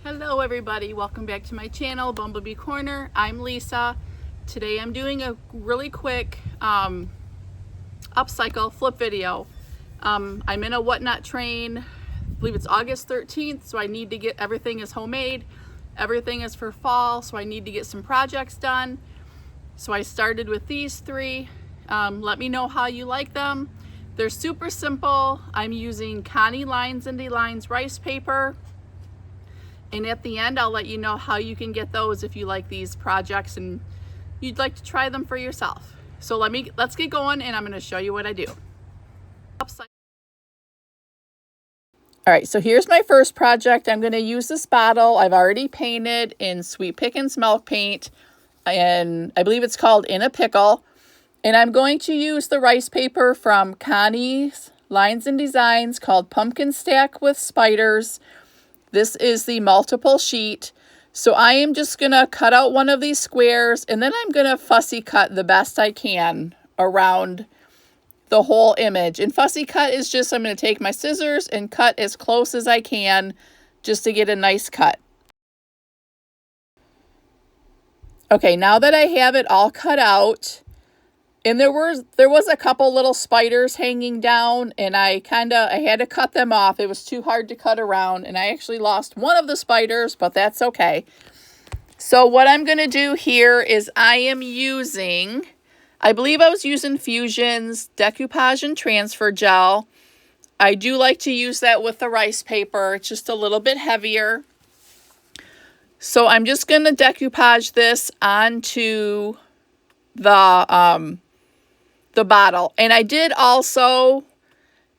Hello everybody, welcome back to my channel, Bumblebee Corner. I'm Lisa. Today I'm doing a really quick upcycle flip video. I'm in a whatnot train, I believe it's August 13th, so I need to get everything is homemade. Everything is for fall, so I need to get some projects done. So I started with these three. Let me know how you like them. They're super simple. I'm using Connie Lines and D-Lines rice paper. And at the end, I'll let you know how you can get those if you like these projects and you'd like to try them for yourself. So let's get going and I'm going to show you what I do. All right, so here's my first project. I'm going to use this bottle I've already painted in Sweet Pickins milk paint, and I believe it's called In a Pickle. And I'm going to use the rice paper from Connie's Lines and Designs called Pumpkin Stack with Spiders. This is the multiple sheet. So I am just going to cut out one of these squares and then I'm going to fussy cut the best I can around the whole image. And fussy cut is just, I'm going to take my scissors and cut as close as I can just to get a nice cut. Okay, now that I have it all cut out, and there was a couple little spiders hanging down, and I had to cut them off. It was too hard to cut around, and I actually lost one of the spiders, but that's okay. So what I'm going to do here is I am using, I believe I was using Fusion's decoupage and transfer gel. I do like to use that with the rice paper. It's just a little bit heavier. So I'm just going to decoupage this onto the bottle. And I did also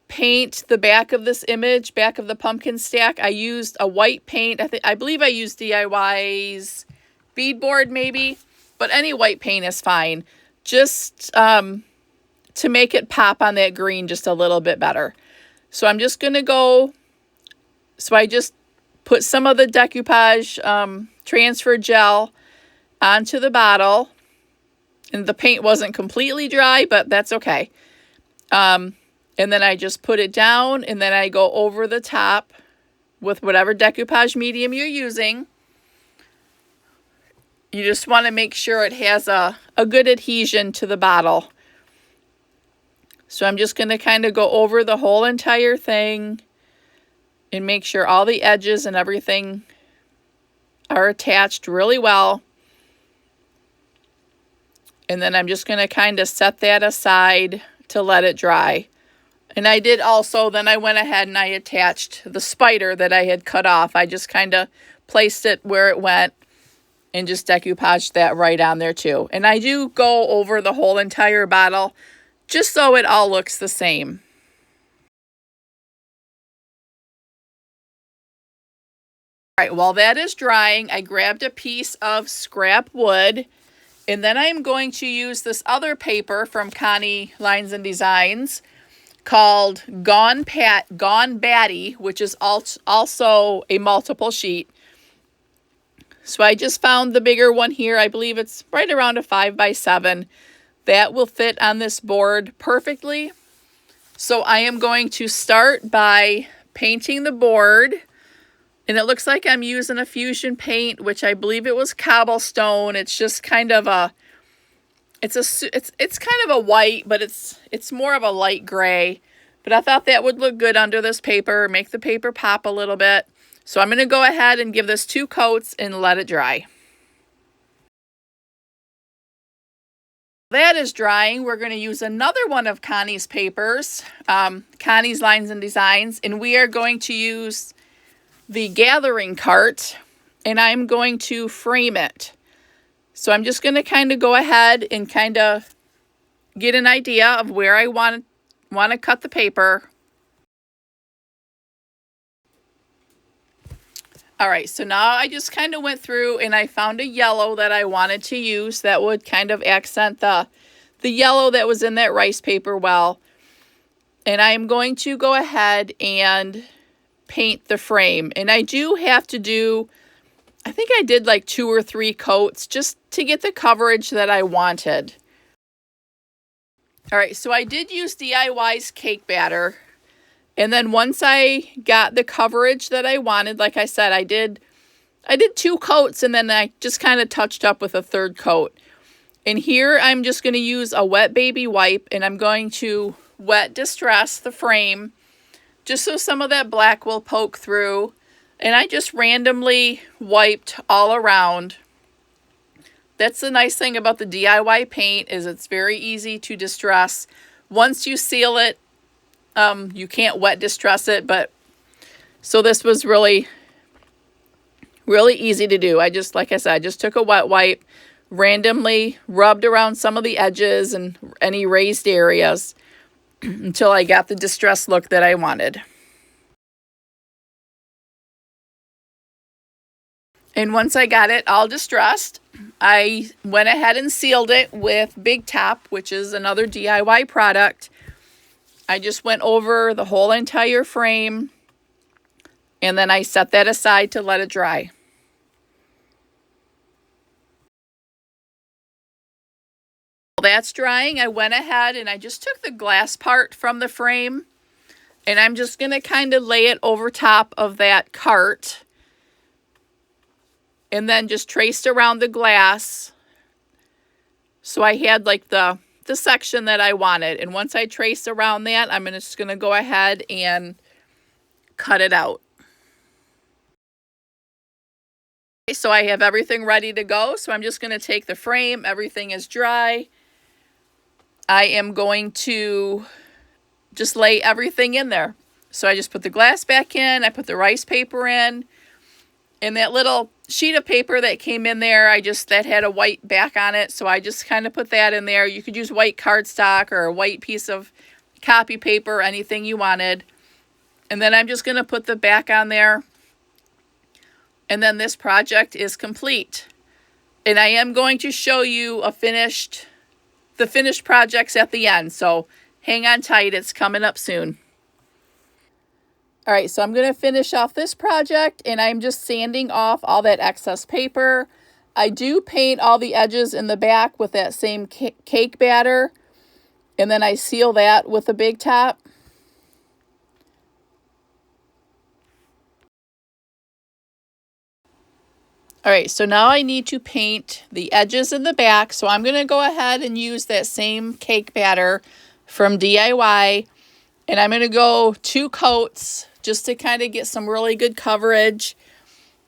paint the back of this image, back of the pumpkin stack. I used a white paint. I believe I used DIY's beadboard maybe, but any white paint is fine. Just to make it pop on that green just a little bit better. So I'm just going to go, so I just put some of the decoupage transfer gel onto the bottle. And the paint wasn't completely dry, but that's okay. And then I just put it down, and then I go over the top with whatever decoupage medium you're using. You just want to make sure it has a good adhesion to the bottle. So I'm just going to kind of go over the whole entire thing and make sure all the edges and everything are attached really well. And then I'm just going to kind of set that aside to let it dry. And I did also, then I went ahead and I attached the spider that I had cut off. I just kind of placed it where it went and just decoupaged that right on there too. And I do go over the whole entire bottle just so it all looks the same. All right, while that is drying, I grabbed a piece of scrap wood. And then I'm going to use this other paper from Connie Lines and Designs called Gone Batty, which is also a multiple sheet. So I just found the bigger one here. I believe it's right around a 5x7. That will fit on this board perfectly. So I am going to start by painting the board. And it looks like I'm using a Fusion paint, which I believe it was cobblestone. It's just kind of a, it's kind of a white, but it's more of a light gray. But I thought that would look good under this paper, make the paper pop a little bit. So I'm going to go ahead and give this 2 coats and let it dry. That is drying. We're going to use another one of Connie's papers, Connie's Lines and Designs, and we are going to use the gathering cart, and I'm going to frame it. So I'm just going to kind of go ahead and kind of get an idea of where I want to cut the paper. All right, so now I just kind of went through and I found a yellow that I wanted to use that would kind of accent the yellow that was in that rice paper well. And I'm going to go ahead and paint the frame. And I do have to do, I think I did like 2 or 3 coats just to get the coverage that I wanted. All right, so I did use DIY's cake batter. And then once I got the coverage that I wanted, like I said, I did I did 2 coats and then I just kind of touched up with a 3rd coat. And here I'm just going to use a wet baby wipe and I'm going to wet distress the frame just so some of that black will poke through. And I just randomly wiped all around. That's the nice thing about the DIY paint is it's very easy to distress. Once you seal it, you can't wet distress it, but so this was really easy to do. I just, like I said, I just took a wet wipe, randomly rubbed around some of the edges and any raised areas until I got the distressed look that I wanted. And once I got it all distressed, I went ahead and sealed it with Big Top, which is another DIY product. I just went over the whole entire frame and then I set that aside to let it dry. While that's drying, I went ahead and I just took the glass part from the frame and I'm just going to kind of lay it over top of that cart. And then just traced around the glass. So I had like the section that I wanted. And once I traced around that, I'm just going to go ahead and cut it out. Okay, so I have everything ready to go. So I'm just going to take the frame. Everything is dry. I am going to just lay everything in there. So I just put the glass back in. I put the rice paper in. And that little sheet of paper that came in there, that had a white back on it. So I just kind of put that in there. You could use white cardstock or a white piece of copy paper, anything you wanted. And then I'm just going to put the back on there. And then this project is complete. And I am going to show you the finished projects at the end. So hang on tight, it's coming up soon. All right, so I'm going to finish off this project and I'm just sanding off all that excess paper. I do paint all the edges in the back with that same cake batter. And then I seal that with a Big Top. All right, so now I need to paint the edges in the back. So I'm going to go ahead and use that same cake batter from DIY. And I'm going to go 2 coats just to kind of get some really good coverage.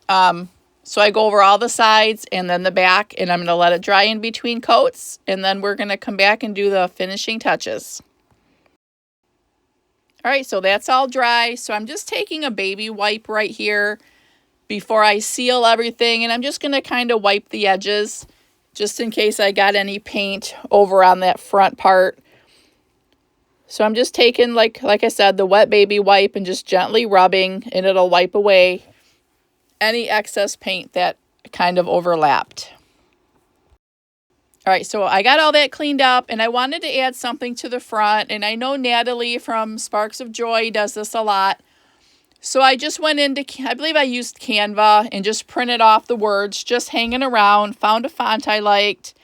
So I go over all the sides and then the back, and I'm going to let it dry in between coats. And then we're going to come back and do the finishing touches. All right, so that's all dry. So I'm just taking a baby wipe right here before I seal everything. And I'm just going to kind of wipe the edges just in case I got any paint over on that front part. So I'm just taking, like I said, the wet baby wipe and just gently rubbing, and it'll wipe away any excess paint that kind of overlapped. All right, so I got all that cleaned up, and I wanted to add something to the front, and I know Natalie from Sparks of Joy does this a lot. So I just went into, I believe I used Canva, and just printed off the words just hanging around, found a font I liked.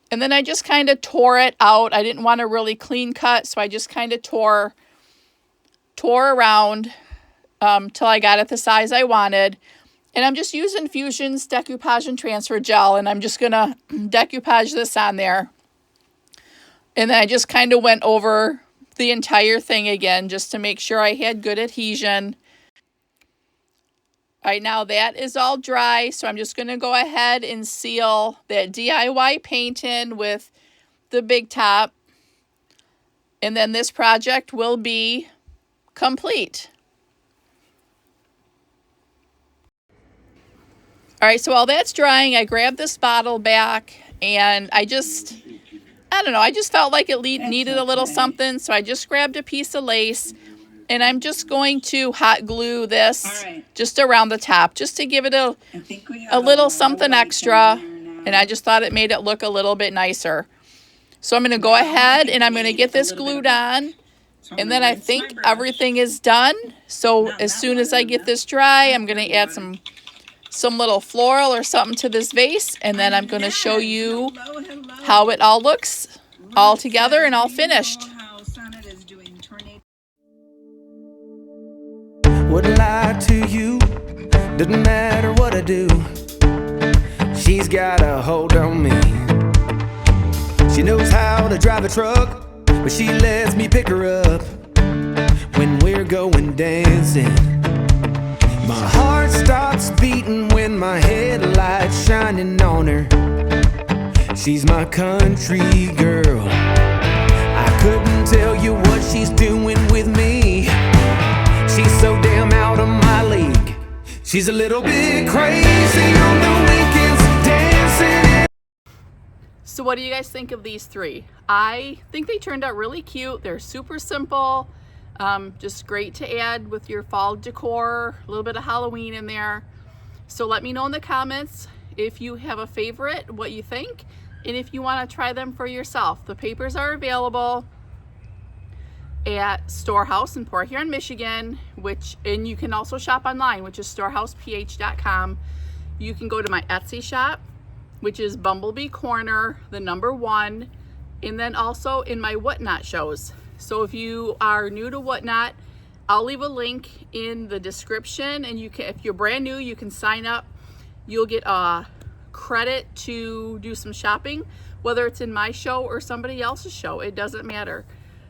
And then I just kind of tore it out. I didn't want a really clean cut, so I just kind of tore around till I got it the size I wanted. And I'm just using Fusion's decoupage and transfer gel, and I'm just going to decoupage this on there. And then I just kind of went over the entire thing again just to make sure I had good adhesion. All right, now that is all dry, so I'm just going to go ahead and seal that DIY paint in with the Big Top. And then this project will be complete. All right, so while that's drying, I grabbed this bottle back, and I just felt like it needed a little something, so I just grabbed a piece of lace. And I'm just going to hot glue this just around the top, just to give it a little something extra. And I just thought it made it look a little bit nicer. So I'm going to go ahead and I'm going to get this glued on. And then I think everything is done. So as soon as I get this dry, I'm going to add some little floral or something to this vase. And then I'm going to show you how it all looks all together and all finished. Wouldn't lie to you, Doesn't matter what I do, she's got a hold on me. She knows how to drive a truck, but she lets me pick her up when we're going dancing. My heart stops beating when my headlights shining on her. She's my country girl. I couldn't tell you what she's doing with me. She's so damn out of my league. She's a little bit crazy on the weekends, dancing. So what do you guys think of these three? I think they turned out really cute. They're super simple, just great to add with your fall decor, a little bit of Halloween in there. So let me know in the comments if you have a favorite, what you think, and if you want to try them for yourself. The papers are available at Storehouse in Port Huron, Michigan, and you can also shop online, which is storehouseph.com. You can go to my Etsy shop, which is Bumblebee Corner, the #1, and then also in my Whatnot shows. So if you are new to Whatnot, I'll leave a link in the description, and you can, if you're brand new, you can sign up. You'll get a credit to do some shopping, whether it's in my show or somebody else's show. It doesn't matter.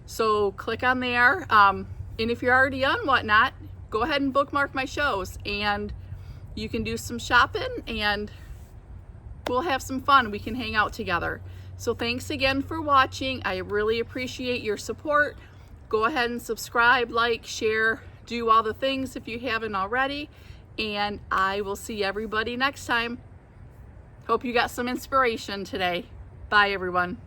So click on there. And if you're already on Whatnot, go ahead and bookmark my shows, and you can do some shopping, and we'll have some fun. We can hang out together. So thanks again for watching. I really appreciate your support. Go ahead and subscribe, like, share, do all the things if you haven't already. And I will see everybody next time. Hope you got some inspiration today. Bye, everyone.